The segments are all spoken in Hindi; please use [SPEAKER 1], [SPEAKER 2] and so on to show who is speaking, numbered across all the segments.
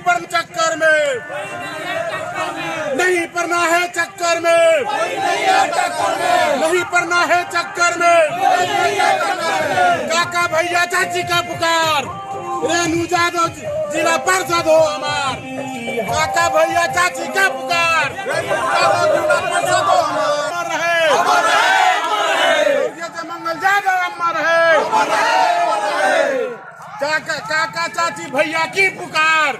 [SPEAKER 1] पर चक्कर में, नहीं पड़ना है चक्कर में, नहीं पड़ना है चक्कर में। काका भैया चाची का पुकार, रेणु यादव जिला पार्षद हो हमार। काका भैया चाची का पुकार, रेणु यादव जिला पार्षद हो हमार रहे। मंगल यादव अमर है। काका चाची भैया की पुकार,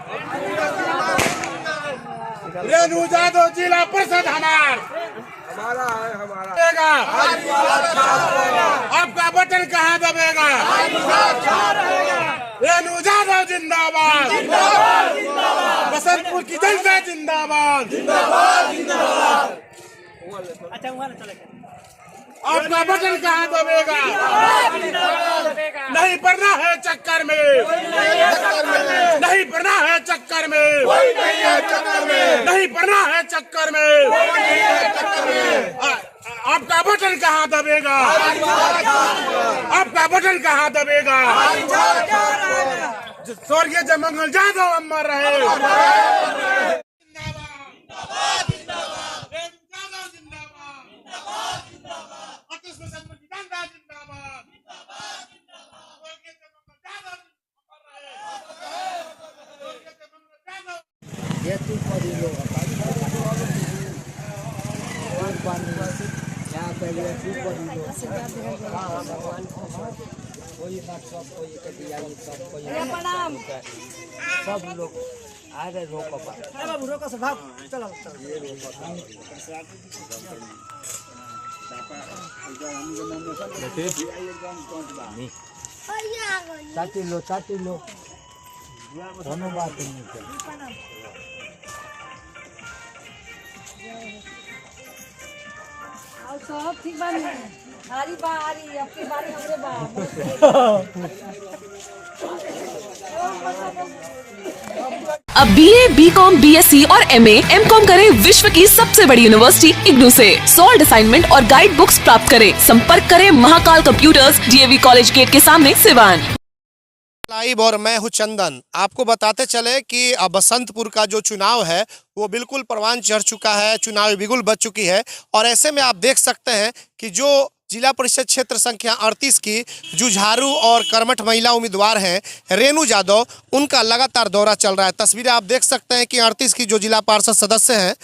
[SPEAKER 1] रेणु यादव जिला परिषद हमारा है, हमारा। आपका बटन कहाँ दबेगा? रेणु यादव जिंदाबाद, बसंतपुर की जनता जिंदाबाद। आपका बटन कहाँ दबेगा? नहीं पड़ना है चक्कर में, नहीं पड़ना है चक्कर में, नहीं पड़ना है चक्कर में। आपका बटन कहाँ दबेगा? आपका बटन कहाँ दबेगा? स्वर्गीय जयमंगल यादव अमर रहे।
[SPEAKER 2] सब लोग आ रहे रोको बाबू रोको से भाग चलो चाटी लो दोनों बात नहीं
[SPEAKER 3] सब ठीक बानी हारी बारी आपकी बारी हमरे बा।
[SPEAKER 4] अब BA, BCom, BSc और MA, MCom करें विश्व की सबसे बड़ी यूनिवर्सिटी इग्नू से। सॉल्ड असाइनमेंट और गाइड बुक्स प्राप्त करें। संपर्क करें Mahakal computers, DAV college gate के सामने, सिवान।
[SPEAKER 5] लाइव और मैं हूं चंदन। आपको बताते चले कि बसंतपुर का जो चुनाव है वो बिल्कुल परवान चढ़ चुका है, चुनावी बिगुल बज चुकी है। और ऐसे में आप देख सकते हैं कि जो जिला परिषद क्षेत्र संख्या 38 की जुझारू और कर्मठ महिला उम्मीदवार हैं रेणु यादव, उनका लगातार दौरा चल रहा है। तस्वीरें आप देख सकते हैं कि 38 की जो जिला पार्षद सदस्य हैं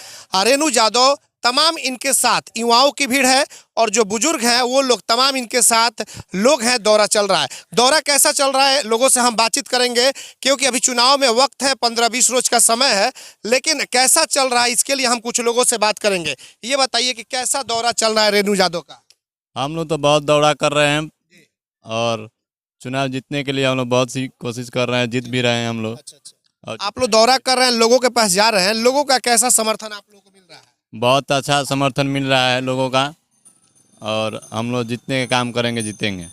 [SPEAKER 5] रेणु यादव, तमाम इनके साथ युवाओं की भीड़ है और जो बुजुर्ग हैं वो लोग तमाम इनके साथ लोग हैं। दौरा चल रहा है। दौरा कैसा चल रहा है लोगों से हम बातचीत करेंगे, क्योंकि अभी चुनाव में वक्त है, 15-20 रोज का समय है। लेकिन कैसा चल रहा है इसके लिए हम कुछ लोगों से बात करेंगे। ये बताइए कि कैसा दौरा चल रहा है रेणु यादव का?
[SPEAKER 6] हम लोग तो बहुत दौड़ा कर रहे हैं और चुनाव जीतने के लिए हम लोग बहुत सी कोशिश कर रहे हैं, जीत भी रहे हैं हम लोग।
[SPEAKER 5] अच्छा। आप लोग दौरा कर रहे हैं, लोगों के पास जा रहे हैं, लोगों का कैसा समर्थन आप लोगों को मिल रहा है?
[SPEAKER 6] बहुत अच्छा समर्थन मिल रहा है लोगों का और हम लोग जितने काम करेंगे जीतेंगे।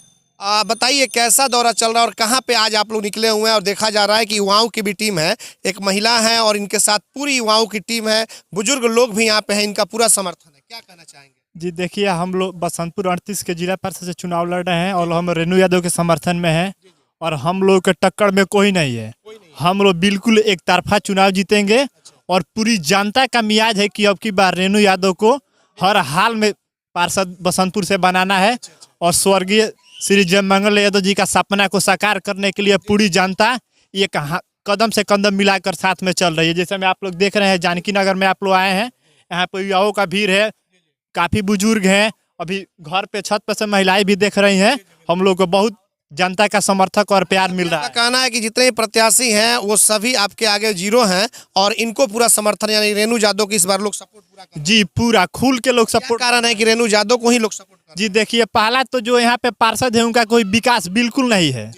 [SPEAKER 5] बताइए कैसा दौरा चल रहा है और कहाँ पे आज आप लोग निकले हुए हैं? और देखा जा रहा है कि युवाओं की भी टीम है, एक महिला है और इनके साथ पूरी युवाओं की टीम है, बुजुर्ग लोग भी यहाँ पे हैं, इनका पूरा समर्थन है। क्या कहना चाहेंगे?
[SPEAKER 7] जी देखिए, हम लोग बसंतपुर 38 के जिला परिषद से चुनाव लड़ रहे हैं और हम रेणु यादव के समर्थन में हैं और हम लोग के टक्कर में कोई नहीं है। हम लोग बिल्कुल एक तरफा चुनाव जीतेंगे और पूरी जनता का मियाज है कि अब की बार रेणु यादव को हर हाल में पार्षद बसंतपुर से बनाना है और स्वर्गीय श्री जयमंगल यादव जी का सपना को साकार करने के लिए पूरी जनता एक कदम से कदम मिलाकर साथ में चल रही है। जैसे में आप लोग देख रहे हैं जानकी नगर में आप लोग आए हैं, यहाँ पर युवाओं का भीड़ है, काफ़ी बुजुर्ग हैं, अभी घर पे छत पर से महिलाएं भी देख रही हैं। हम लोग को बहुत जनता का समर्थक और प्यार मिल रहा है।
[SPEAKER 5] कहना है कि जितने प्रत्याशी हैं वो सभी आपके आगे जीरो हैं और इनको पूरा समर्थन, यानी रेणु यादव की इस बार लोग सपोर्ट पूरा कर।
[SPEAKER 7] जी पूरा खुल के लोग सपोर्ट।
[SPEAKER 5] कारण है कि रेणु यादव को ही लोग सपोर्ट कर।
[SPEAKER 7] जी देखिए, पहला तो जो यहाँ पे पार्षद है उनका कोई विकास बिल्कुल नहीं है,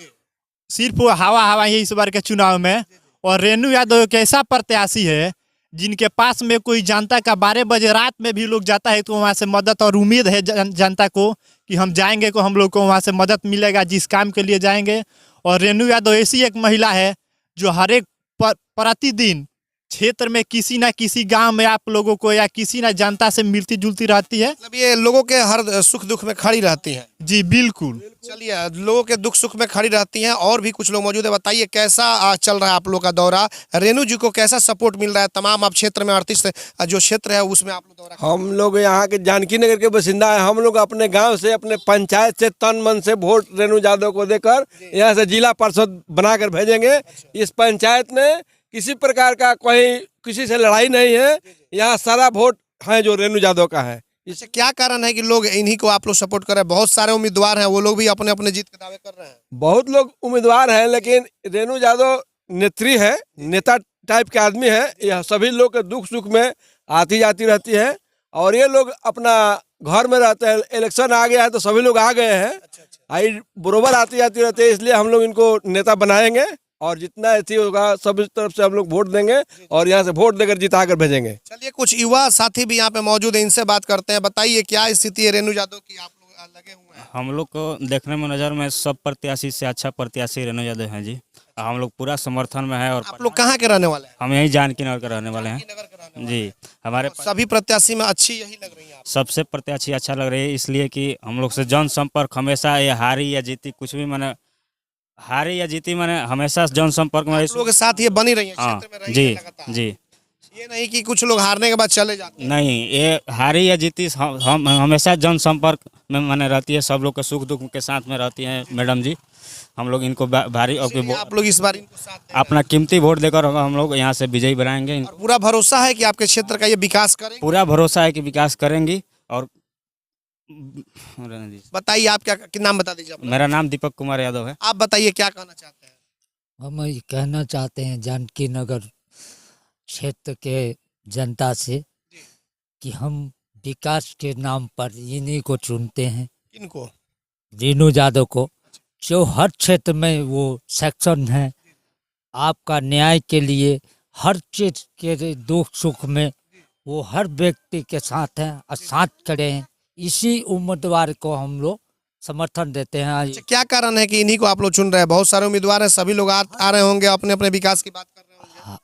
[SPEAKER 7] सिर्फ वो हवा ही इस बार के चुनाव में। और रेणु यादव एक ऐसा प्रत्याशी है जिनके पास में कोई जनता का 12 बजे रात में भी लोग जाता है तो वहाँ से मदद और उम्मीद है जनता को कि हम जाएंगे को हम लोग को वहाँ से मदद मिलेगा जिस काम के लिए जाएंगे। और रेणु यादव ऐसी एक महिला है जो हर एक प्रतिदिन क्षेत्र में किसी ना किसी गांव में आप लोगों को या किसी ना जनता से मिलती जुलती रहती है।
[SPEAKER 5] मतलब ये लोगों के हर सुख दुख में खड़ी रहती हैं।
[SPEAKER 7] जी बिल्कुल।
[SPEAKER 5] चलिए, लोगों के दुख सुख में खड़ी रहती हैं। और भी कुछ लोग मौजूद है, बताइए कैसा चल रहा है आप लोग का दौरा, रेणु जी को कैसा सपोर्ट मिल रहा है? तमाम आप क्षेत्र में 38 जो क्षेत्र है उसमें आप लोग दौरा
[SPEAKER 8] हम लोग यहाँ के जानकी नगर के बासिंदा है। हम लोग अपने गांव से, अपने पंचायत से तन मन से वोट रेणु यादव को देकर यहाँ से जिला पार्षद बनाकर भेजेंगे। इस पंचायत में किसी प्रकार का कोई किसी से लड़ाई नहीं है। यहाँ सारा वोट है जो रेणु यादव का है।
[SPEAKER 5] इससे क्या कारण है कि लोग इन्हीं को आप लोग सपोर्ट कर रहे हैं? बहुत सारे उम्मीदवार हैं, वो लोग भी अपने अपने जीत के दावे कर रहे हैं।
[SPEAKER 8] बहुत लोग उम्मीदवार हैं, लेकिन रेणु यादव नेत्री है, नेता टाइप के आदमी है। यह सभी लोग के दुख सुख में आती जाती रहती है। और ये लोग अपना घर में रहते हैं। इलेक्शन आ गया है तो सभी लोग आ गए हैं, आई बरोबर आती जाती रहती है। इसलिए हम लोग इनको नेता बनाएंगे और जितना ऐसी होगा सभी तरफ से हम लोग वोट देंगे और यहाँ से वोट देकर जिता कर भेजेंगे।
[SPEAKER 5] चलिए, कुछ युवा साथी भी यहाँ पे मौजूद है, इनसे बात करते हैं। बताइए क्या स्थिति है रेणु यादव की? आप लोग लगे हुए हैं।
[SPEAKER 9] हम लोग को देखने में नज़र में सब प्रत्याशी से अच्छा प्रत्याशी रेणु यादव हैं जी। हम लोग पूरा समर्थन में है। और
[SPEAKER 5] आप लोग कहाँ के रहने वाले हैं?
[SPEAKER 9] हम यही जानकी नगर के रहने वाले हैं जी। हमारे
[SPEAKER 5] सभी प्रत्याशी में अच्छी यही लग रही है आप?
[SPEAKER 9] सबसे प्रत्याशी अच्छा लग रही है, इसलिए कि हम लोग से जनसंपर्क हमेशा, ये हारी या जीती कुछ भी मैंने, हारी या जीती मैंने हमेशा जनसंपर्क में
[SPEAKER 5] लोगों के साथ ये बनी रही है,
[SPEAKER 9] हाँ
[SPEAKER 5] क्षेत्र में रही
[SPEAKER 9] जी
[SPEAKER 5] है लगातार।
[SPEAKER 9] जी।
[SPEAKER 5] ये नहीं कि कुछ लोग हारने के बाद चले जाते हैं।
[SPEAKER 9] नहीं, ये हारी या जीती हम हमेशा जनसंपर्क में मैंने रहती है। सब लोग के सुख दुख के साथ में रहती हैं मैडम जी। हम लोग इनको भारी
[SPEAKER 5] आप लोग इस बार इनको साथ दे
[SPEAKER 9] अपना कीमती वोट देकर हम लोग यहाँ से विजयी बनाएंगे।
[SPEAKER 5] और पूरा भरोसा है कि आपके क्षेत्र का ये विकास करेंगे?
[SPEAKER 9] पूरा भरोसा है कि विकास करेंगी। और
[SPEAKER 5] बताइए आप क्या नाम बता दीजिए अपना।
[SPEAKER 9] मेरा नाम दीपक कुमार यादव है।
[SPEAKER 5] आप बताइए क्या कहना चाहते हैं?
[SPEAKER 2] हम ये कहना चाहते हैं जानकी नगर क्षेत्र के जनता से कि हम विकास के नाम पर इन्हीं को चुनते हैं।
[SPEAKER 5] किनको?
[SPEAKER 2] रेणु यादव को, जो हर क्षेत्र में वो सेक्शन है, आपका न्याय के लिए हर चीज के दुख सुख में वो हर व्यक्ति के साथ हैं और साथ खड़े हैं। इसी उम्मीदवार को हम लोग समर्थन देते हैं।
[SPEAKER 5] क्या कारण है कि इन्हीं को आप लोग चुन रहे हैं? बहुत सारे उम्मीदवार हैं, सभी लोग आ रहे होंगे, अपने अपने विकास की बात कर रहे होंगे।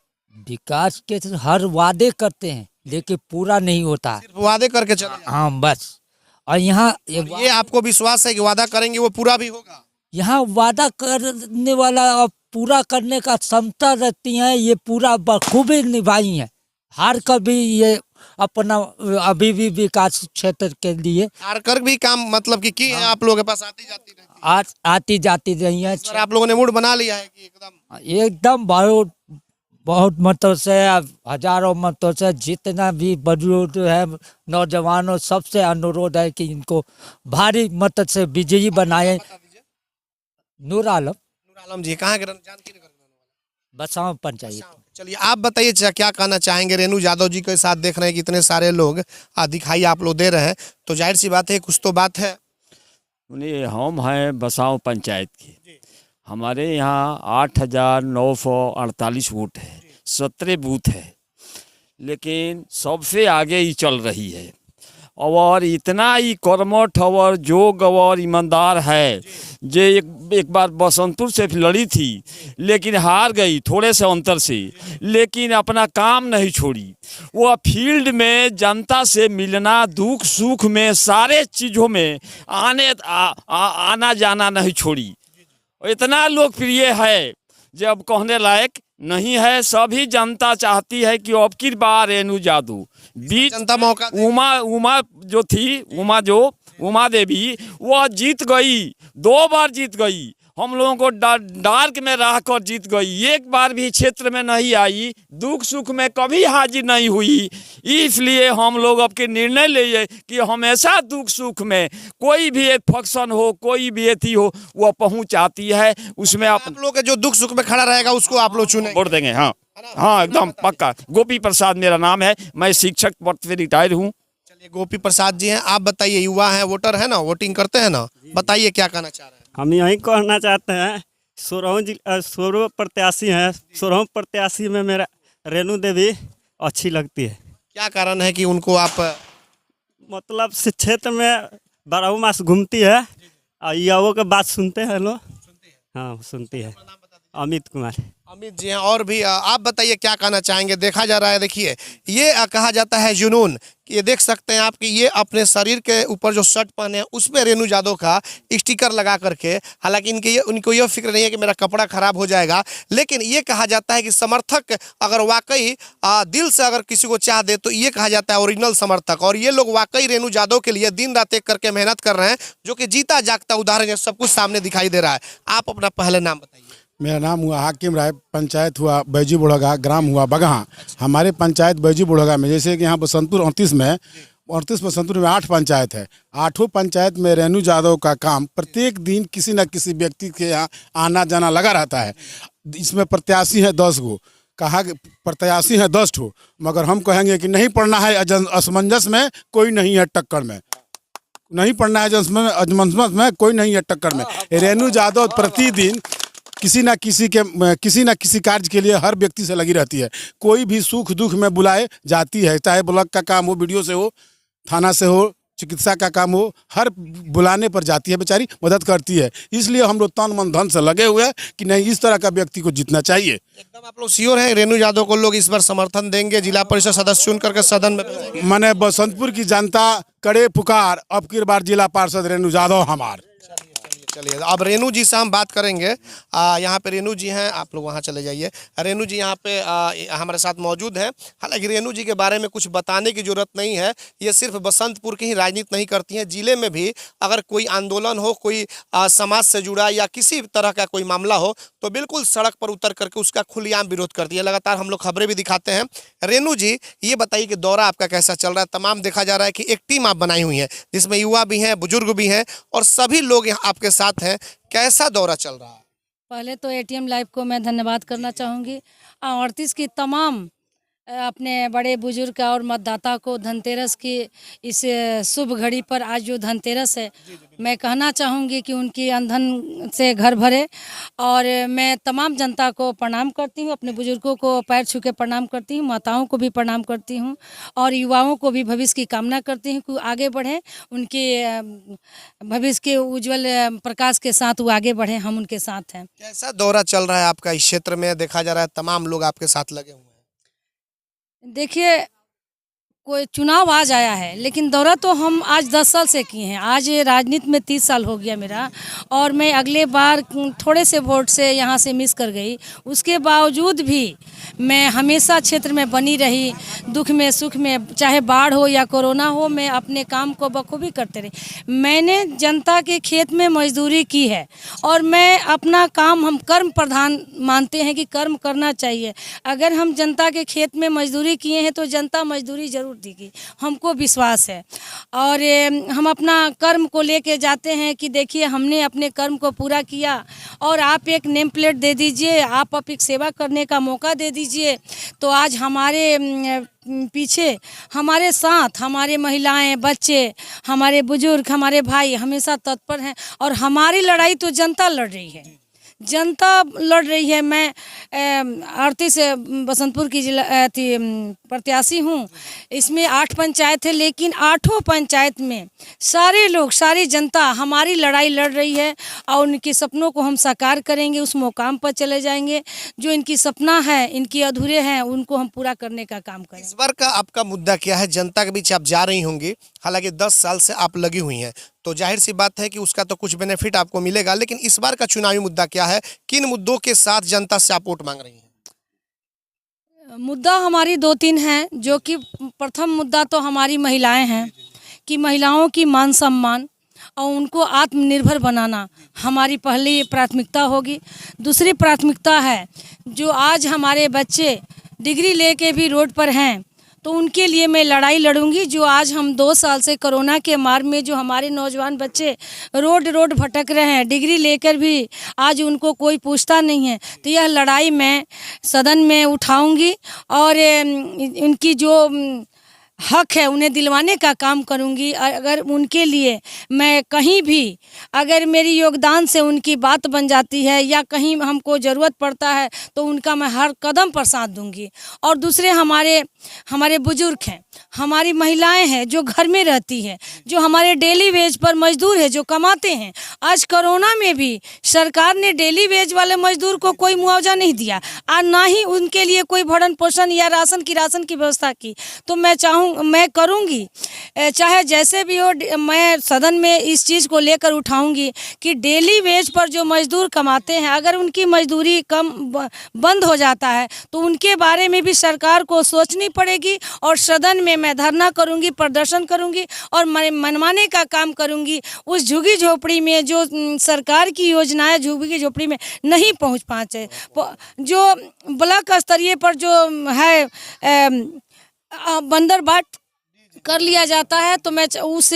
[SPEAKER 2] विकास के हर वादे करते हैं लेकिन पूरा नहीं होता है।
[SPEAKER 5] सिर्फ वादे करके चले।
[SPEAKER 2] हाँ बस। और यहाँ
[SPEAKER 5] ये आपको विश्वास है कि वादा करेंगे वो पूरा भी होगा?
[SPEAKER 2] यहाँ वादा करने वाला और पूरा करने का क्षमता रहती है, ये पूरा बखूबी निभाई है। हार कर भी ये अपना अभी भी विकास क्षेत्र के लिए
[SPEAKER 5] हार कर भी काम मतलब कि है आप लोगों के पास आती जाती रहती है।
[SPEAKER 2] आती जाती रही है।
[SPEAKER 5] सर, आप लोगों ने मूड बना लिया है कि
[SPEAKER 2] एकदम बहुत मतों से, हजारों मतों से, जितना भी बुजुर्ग है, नौजवानों, सबसे अनुरोध है कि इनको भारी मत से विजयी बनाए। नूर आलम जी कहाँ के? जानकी नगर बसाव पंचायत।
[SPEAKER 5] चलिए, आप बताइए क्या कहना चाहेंगे? रेणु यादव जी के साथ देख रहे हैं कि इतने सारे लोग दिखाई आप लोग दे रहे हैं, तो जाहिर सी बात है कुछ तो बात है।
[SPEAKER 10] हम हैं बसाव पंचायत के। हमारे यहाँ 8,948 वोट है, 17 बूथ है, लेकिन सबसे आगे ही चल रही है। और इतना ही कर्मठ और जोग और ईमानदार है जो एक बार बसंतपुर से लड़ी थी लेकिन हार गई थोड़े से अंतर से, लेकिन अपना काम नहीं छोड़ी। वो फील्ड में जनता से मिलना, दुख सुख में, सारे चीज़ों में आना जाना नहीं छोड़ी। इतना लोकप्रिय है जब कहने लायक नहीं है। सभी जनता चाहती है कि अब की बार रेणु यादव बीच
[SPEAKER 5] जनता मौका
[SPEAKER 10] उमा जो थी, उमा देवी, वह जीत गई, 2 बार जीत गई। हम लोगों को डार्क में रह कर जीत गई, एक बार भी क्षेत्र में नहीं आई, दुख सुख में कभी हाजिर नहीं हुई। इसलिए हम लोग अब के निर्णय लिए कि हमेशा दुख सुख में कोई भी एक फंक्शन हो, कोई भी एथी हो, वह पहुँच आती है। उसमें आप
[SPEAKER 5] लोग के जो दुख सुख में खड़ा रहेगा उसको आप लोग चुने,
[SPEAKER 10] वोट देंगे। हाँ हाँ, एकदम पक्का। गोपी प्रसाद मेरा नाम है, मैं शिक्षक पद से रिटायर हूँ।
[SPEAKER 5] चलिए, गोपी प्रसाद जी हैं, आप बताइए, युवा हैं, वोटर है ना, वोटिंग करते हैं ना, बताइए क्या कहना चाह रहे हैं?
[SPEAKER 11] हम यही कहना चाहते हैं, 16 प्रत्याशी हैं, 16 प्रत्याशी में मेरा रेणु देवी अच्छी लगती है।
[SPEAKER 5] क्या कारण है कि उनको आप
[SPEAKER 11] मतलब से क्षेत्र में 12 मास घूमती है और युवाओं की बात सुनते हैं लोग। हाँ सुनती है। अमित कुमार।
[SPEAKER 5] अमित जी हैं और भी आप बताइए क्या कहना चाहेंगे। देखा जा रहा है, देखिए ये कहा जाता है जुनून, कि ये देख सकते हैं आप कि ये अपने शरीर के ऊपर जो शर्ट पहने हैं उस पे रेणु यादव का स्टिकर लगा करके, हालांकि उनको ये फिक्र नहीं है कि मेरा कपड़ा खराब हो जाएगा, लेकिन ये कहा जाता है कि समर्थक अगर वाकई दिल से अगर किसी को चाह दे तो ये कहा जाता है ओरिजिनल समर्थक। और ये लोग वाकई रेणु यादव के लिए दिन रात एक करके मेहनत कर रहे हैं, जो कि जीता जागता उदाहरण है, सब कुछ सामने दिखाई दे रहा है। आप अपना पहले नाम बताइए।
[SPEAKER 1] मेरा नाम हुआ हाकिम राय, पंचायत हुआ बैजी बुढ़गा, ग्राम हुआ बगहा। हमारे पंचायत बैजी बुढ़गा में, जैसे कि यहाँ बसंतपुर 38 बसंतपुर में 8 पंचायत है। 8 पंचायत में रेणु यादव का काम प्रत्येक दिन किसी न किसी व्यक्ति के यहाँ आना जाना लगा रहता है। इसमें प्रत्याशी है 10 गो, कहा कि प्रत्याशी है 10 ठो, मगर हम कहेंगे कि नहीं पढ़ना है असमंजस में, कोई नहीं है टक्कर में, नहीं पढ़ना है असमंजस में, कोई नहीं है टक्कर में। रेणु यादव प्रतिदिन किसी न किसी कार्य के लिए हर व्यक्ति से लगी रहती है। कोई भी सुख दुख में बुलाए जाती है, चाहे ब्लॉक का काम हो, वीडियो से हो, थाना से हो, चिकित्सा का काम हो, हर बुलाने पर जाती है, बेचारी मदद करती है। इसलिए हम लोग तन मन धन से लगे हुए हैं कि नहीं, इस तरह का व्यक्ति को जीतना चाहिए।
[SPEAKER 5] एकदम आप लोग श्योर हैं रेणु यादव को लोग इस बार समर्थन देंगे? जिला परिषद सदस्य चुन करके सदन में
[SPEAKER 1] मैंने बसंतपुर की जनता करे पुकार, अब की बार जिला पार्षद रेणु यादव हमार।
[SPEAKER 5] चलिए अब रेणु जी से हम बात करेंगे। यहाँ पे रेणु जी हैं, आप लोग वहाँ चले जाइए। रेणु जी यहाँ पे हमारे साथ मौजूद हैं। हालांकि रेणु जी के बारे में कुछ बताने की जरूरत नहीं है, ये सिर्फ बसंतपुर की ही राजनीति नहीं करती हैं, जिले में भी अगर कोई आंदोलन हो, कोई समाज से जुड़ा या किसी तरह का कोई मामला हो तो बिल्कुल सड़क पर उतर करके उसका खुलेआम विरोध करती है। लगातार हम लोग खबरें भी दिखाते हैं। रेणु जी ये बताइए कि दौरा आपका कैसा चल रहा है? तमाम देखा जा रहा है कि एक टीम आप बनाई हुई है, जिसमें युवा भी हैं, बुजुर्ग भी हैं और सभी लोग यहाँ आपके साथ हैं। कैसा दौरा चल रहा है?
[SPEAKER 3] पहले तो एटीएम लाइव को मैं धन्यवाद करना चाहूँगी। 38 की तमाम अपने बड़े बुजुर्ग और मतदाता को धनतेरस की इस शुभ घड़ी पर, आज जो धनतेरस है, मैं कहना चाहूँगी कि उनकी अंधन से घर भरे। और मैं तमाम जनता को प्रणाम करती हूँ, अपने बुजुर्गों को पैर छू के प्रणाम करती हूँ, माताओं को भी प्रणाम करती हूँ और युवाओं को भी भविष्य की कामना करती हूँ कि आगे बढ़ें, उनके भविष्य के उज्जवल प्रकाश के साथ वो आगे बढ़ें, हम उनके साथ हैं।
[SPEAKER 5] कैसा दौरा चल रहा है आपका इस क्षेत्र में? देखा जा रहा है तमाम लोग आपके साथ लगे हुए हैं।
[SPEAKER 3] देखिए, कोई चुनाव आज आया है, लेकिन दौरा तो हम आज 10 साल से किए हैं। आज राजनीति में 30 साल हो गया मेरा, और मैं अगले बार थोड़े से वोट से यहाँ से मिस कर गई। उसके बावजूद भी मैं हमेशा क्षेत्र में बनी रही, दुख में सुख में, चाहे बाढ़ हो या कोरोना हो, मैं अपने काम को बखूबी करते रही। मैंने जनता के खेत में मजदूरी की है और मैं अपना काम, हम कर्म प्रधान मानते हैं कि कर्म करना चाहिए। अगर हम जनता के खेत में मजदूरी किए हैं तो जनता मजदूरी जरूर देगी, हमको विश्वास है। और हम अपना कर्म को लेके जाते हैं कि देखिए हमने अपने कर्म को पूरा किया और आप एक नेम प्लेट दे दीजिए, आप एक सेवा करने का मौका दे दीजिए। तो आज हमारे पीछे, हमारे साथ हमारे महिलाएं, बच्चे, हमारे बुजुर्ग, हमारे भाई हमेशा तत्पर हैं और हमारी लड़ाई तो जनता लड़ रही है, जनता लड़ रही है। मैं 38 बसंतपुर की जिला प्रत्याशी हूँ। इसमें 8 पंचायत है, लेकिन 8 पंचायत में सारे लोग, सारी जनता हमारी लड़ाई लड़ रही है और उनके सपनों को हम साकार करेंगे, उस मुकाम पर चले जाएंगे। जो इनकी सपना है, इनकी अधूरे हैं, उनको हम पूरा करने का काम करेंगे।
[SPEAKER 5] इस बार का आपका मुद्दा क्या है? जनता के बीच आप जा रही होंगी, हालांकि 10 साल से आप लगी हुई हैं, तो जाहिर सी बात है कि उसका तो कुछ बेनिफिट आपको मिलेगा, लेकिन इस बार का चुनावी मुद्दा क्या है? किन मुद्दों के साथ जनता से आप वोट मांग रही हैं?
[SPEAKER 3] मुद्दा हमारी 2-3 हैं, जो कि प्रथम मुद्दा तो हमारी महिलाएं हैं कि महिलाओं की मान सम्मान और उनको आत्मनिर्भर बनाना हमारी पहली प्राथमिकता होगी। दूसरी प्राथमिकता है, जो आज हमारे बच्चे डिग्री लेके भी रोड पर हैं, तो उनके लिए मैं लड़ाई लड़ूंगी। जो आज हम 2 साल से कोरोना के मार में जो हमारे नौजवान बच्चे रोड भटक रहे हैं, डिग्री लेकर भी आज उनको कोई पूछता नहीं है, तो यह लड़ाई मैं सदन में उठाऊंगी और इनकी जो हक है उन्हें दिलवाने का काम करूंगी। अगर उनके लिए मैं कहीं भी अगर मेरी योगदान से उनकी बात बन जाती है या कहीं हमको ज़रूरत पड़ता है तो उनका मैं हर कदम पर साथ दूंगी। और दूसरे हमारे बुजुर्ग हैं, हमारी महिलाएं हैं जो घर में रहती हैं, जो हमारे डेली वेज पर मजदूर है, जो कमाते हैं। आज कोरोना में भी सरकार ने डेली वेज वाले मजदूर को कोई मुआवजा नहीं दिया और ना ही उनके लिए कोई भरण पोषण या राशन की व्यवस्था की। तो मैं करूंगी, चाहे जैसे भी हो, मैं सदन में इस चीज़ को लेकर उठाऊंगी कि डेली वेज पर जो मजदूर कमाते हैं अगर उनकी मजदूरी कम बंद हो जाता है तो उनके बारे में भी सरकार को सोचनी पड़ेगी। और सदन में मैं धरना करूंगी, प्रदर्शन करूंगी और मनवाने का काम करूंगी। उस झुग्गी झोपड़ी में जो सरकार की योजनाएं झुग्गी झोपड़ी में नहीं पहुंच पाए, जो ब्लॉक स्तरीय पर जो है बंदर बाट कर लिया जाता है, तो मैं उस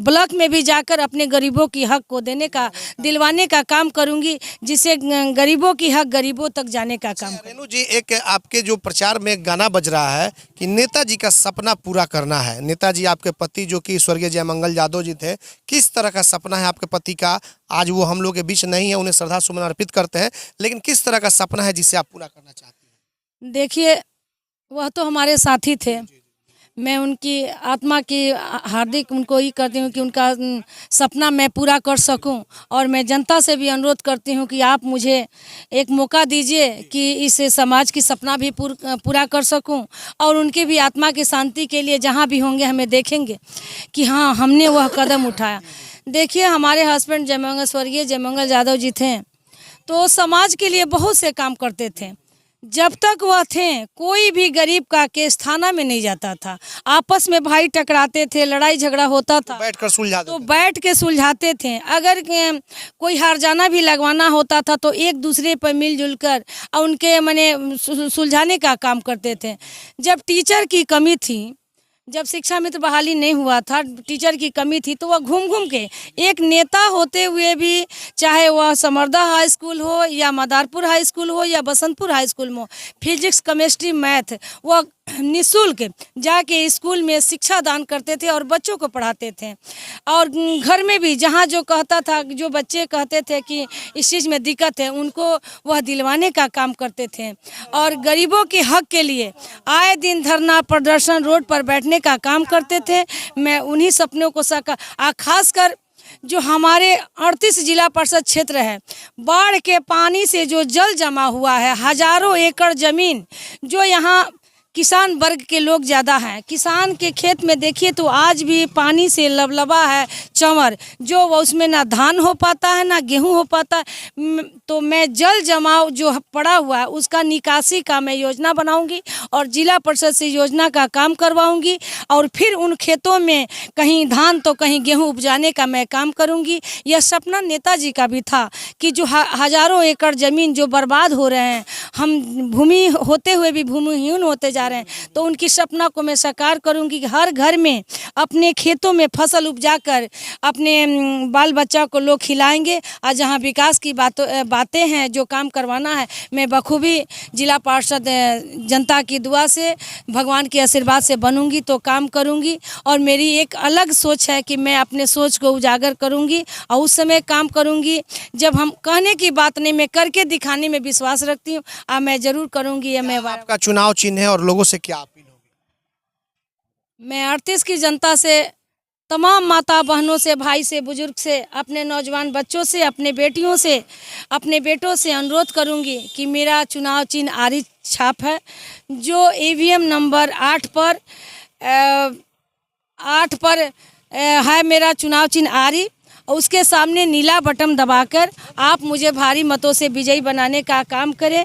[SPEAKER 3] ब्लॉक में भी जाकर अपने गरीबों की हक को दिलवाने का काम करूंगी, जिससे गरीबों की हक गरीबों तक जाने का काम।
[SPEAKER 5] रेनू जी, एक आपके जो प्रचार में गाना बज रहा है कि नेताजी का सपना पूरा करना है। नेताजी आपके पति जो कि स्वर्गीय जयमंगल यादव जी थे, किस तरह का सपना है आपके पति का? आज वो हम लोग के बीच नहीं है, उन्हें श्रद्धा सुमन अर्पित करते हैं, लेकिन किस तरह का सपना है जिसे आप पूरा करना चाहती हैं?
[SPEAKER 3] देखिए, वह तो हमारे साथी थे। मैं उनकी आत्मा की हार्दिक उनको ही करती हूँ कि उनका सपना मैं पूरा कर सकूं। और मैं जनता से भी अनुरोध करती हूँ कि आप मुझे एक मौका दीजिए कि इस समाज की सपना भी पूरा कर सकूं। और उनकी भी आत्मा की शांति के लिए जहाँ भी होंगे हमें देखेंगे कि हाँ, हमने वह कदम उठाया। देखिए, हमारे हस्बैंड स्वर्गीय जयमंगल यादव जी थे, तो समाज के लिए बहुत से काम करते थे। जब तक वह थे कोई भी गरीब का केस थाना में नहीं जाता था। आपस में भाई टकराते थे, लड़ाई झगड़ा होता था, बैठ के सुलझाते थे। अगर कोई हर्जाना भी लगवाना होता था तो एक दूसरे पर मिलजुल कर उनके सुलझाने का काम करते थे। जब टीचर की कमी थी, जब शिक्षा मित्र बहाली नहीं हुआ था, टीचर की कमी थी, तो वह घूम के एक नेता होते हुए भी, चाहे वह समर्दा हाई स्कूल हो या मदारपुर हाई स्कूल हो या बसंतपुर हाई स्कूल में, फिजिक्स, केमिस्ट्री, मैथ, वह निःशुल्क जाके स्कूल में शिक्षा दान करते थे और बच्चों को पढ़ाते थे। और घर में भी जहाँ जो कहता था, जो बच्चे कहते थे कि इस चीज़ में दिक्कत है, उनको वह दिलवाने का काम करते थे। और गरीबों के हक के लिए आए दिन धरना प्रदर्शन, रोड पर बैठने का काम करते थे। मैं उन्हीं सपनों को खासकर जो हमारे 38 जिला परिषद क्षेत्र है, बाढ़ के पानी से जो जल जमा हुआ है, हजारों एकड़ जमीन, जो यहाँ किसान वर्ग के लोग ज़्यादा हैं। किसान के खेत में देखिए तो आज भी पानी से लबलबा है चंवर, जो उसमें ना धान हो पाता है ना गेहूं हो पाता है। तो मैं जल जमाव जो पड़ा हुआ है उसका निकासी का मैं योजना बनाऊंगी और जिला परिषद से योजना का काम करवाऊंगी। और फिर उन खेतों में कहीं धान तो कहीं गेहूं उपजाने का मैं काम करूंगी। यह सपना नेताजी का भी था कि जो हजारों एकड़ ज़मीन जो बर्बाद हो रहे हैं, हम भूमि होते हुए भी भूमिहीन होते जा रहे हैं, तो उनकी सपना को मैं साकार करूंगी कि हर घर में अपने खेतों में फसल उपजाकर अपने बाल बच्चा को लोग खिलाएंगे। और जहां विकास की बातें हैं, जो काम करवाना है, मैं बखूबी जिला पार्षद जनता की दुआ से, भगवान के आशीर्वाद से बनूंगी तो काम करूंगी। और मेरी एक अलग सोच है कि मैं अपने सोच को उजागर करूंगी और उस समय काम करूंगी जब हम कहने की बात नहीं, मैं करके दिखाने में विश्वास रखती हूँ और मैं जरूर करूंगी।
[SPEAKER 5] आपका चुनाव चिन्ह है और लोगों से क्या अपील होगी?
[SPEAKER 3] मैं 38 की जनता से, तमाम माता बहनों से, भाई से, बुजुर्ग से, अपने नौजवान बच्चों से, अपने बेटियों से, अपने बेटों से अनुरोध करूंगी कि मेरा चुनाव चिन्ह आरी छाप है, जो ईवीएम नंबर 8 पर है मेरा चुनाव चिन्ह आरी। उसके सामने नीला बटन दबाकर आप मुझे भारी मतों से विजयी बनाने का काम करें।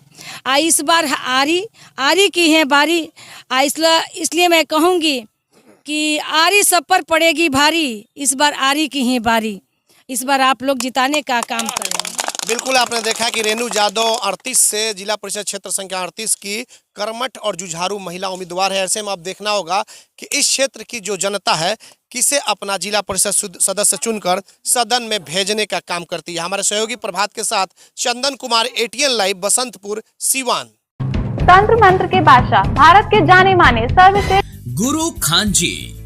[SPEAKER 3] इस बार आरी की है बारी, इसलिए मैं कहूँगी कि आरी सब पर पड़ेगी भारी, इस बार आरी की है बारी। इस बार आप लोग जिताने का काम करें।
[SPEAKER 5] बिल्कुल, आपने देखा कि रेनू यादव 38 से जिला परिषद क्षेत्र संख्या 38 की कर्मठ और जुझारू महिला उम्मीदवार है। ऐसे में अब देखना होगा कि इस क्षेत्र की जो जनता है किसे अपना जिला परिषद सदस्य चुनकर सदन में भेजने का काम करती है। हमारे सहयोगी प्रभात के साथ चंदन कुमार, ATN लाइव, बसंतपुर, सीवान।
[SPEAKER 12] तंत्र मंत्र के बादशाह, भारत के जाने माने सर्वश्रेष्ठ गुरु खान जी।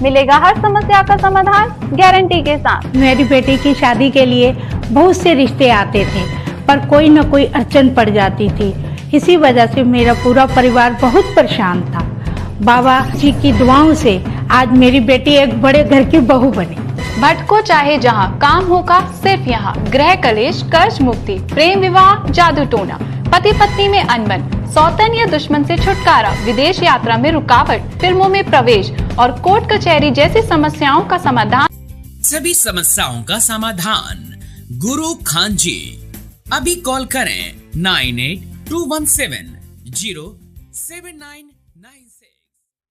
[SPEAKER 13] मिलेगा हर समस्या का समाधान गारंटी के साथ।
[SPEAKER 14] मेरी बेटी की शादी के लिए बहुत से रिश्ते आते थे, पर कोई न कोई अड़चन पड़ जाती थी। इसी वजह से मेरा पूरा परिवार बहुत परेशान था। बाबा जी की दुआओं से आज मेरी बेटी एक बड़े घर की बहू बनी।
[SPEAKER 13] भटको चाहे जहां, काम होगा सिर्फ यहाँ। गृह कलेश, कर्ज मुक्ति, प्रेम विवाह, जादू टोना, पति पत्नी में अनबन, सौतन या दुश्मन से छुटकारा, विदेश यात्रा में रुकावट, फिल्मों में प्रवेश और कोर्ट कचहरी जैसी समस्याओं का समाधान।
[SPEAKER 12] सभी समस्याओं का समाधान गुरु खान जी। अभी कॉल करें 98217079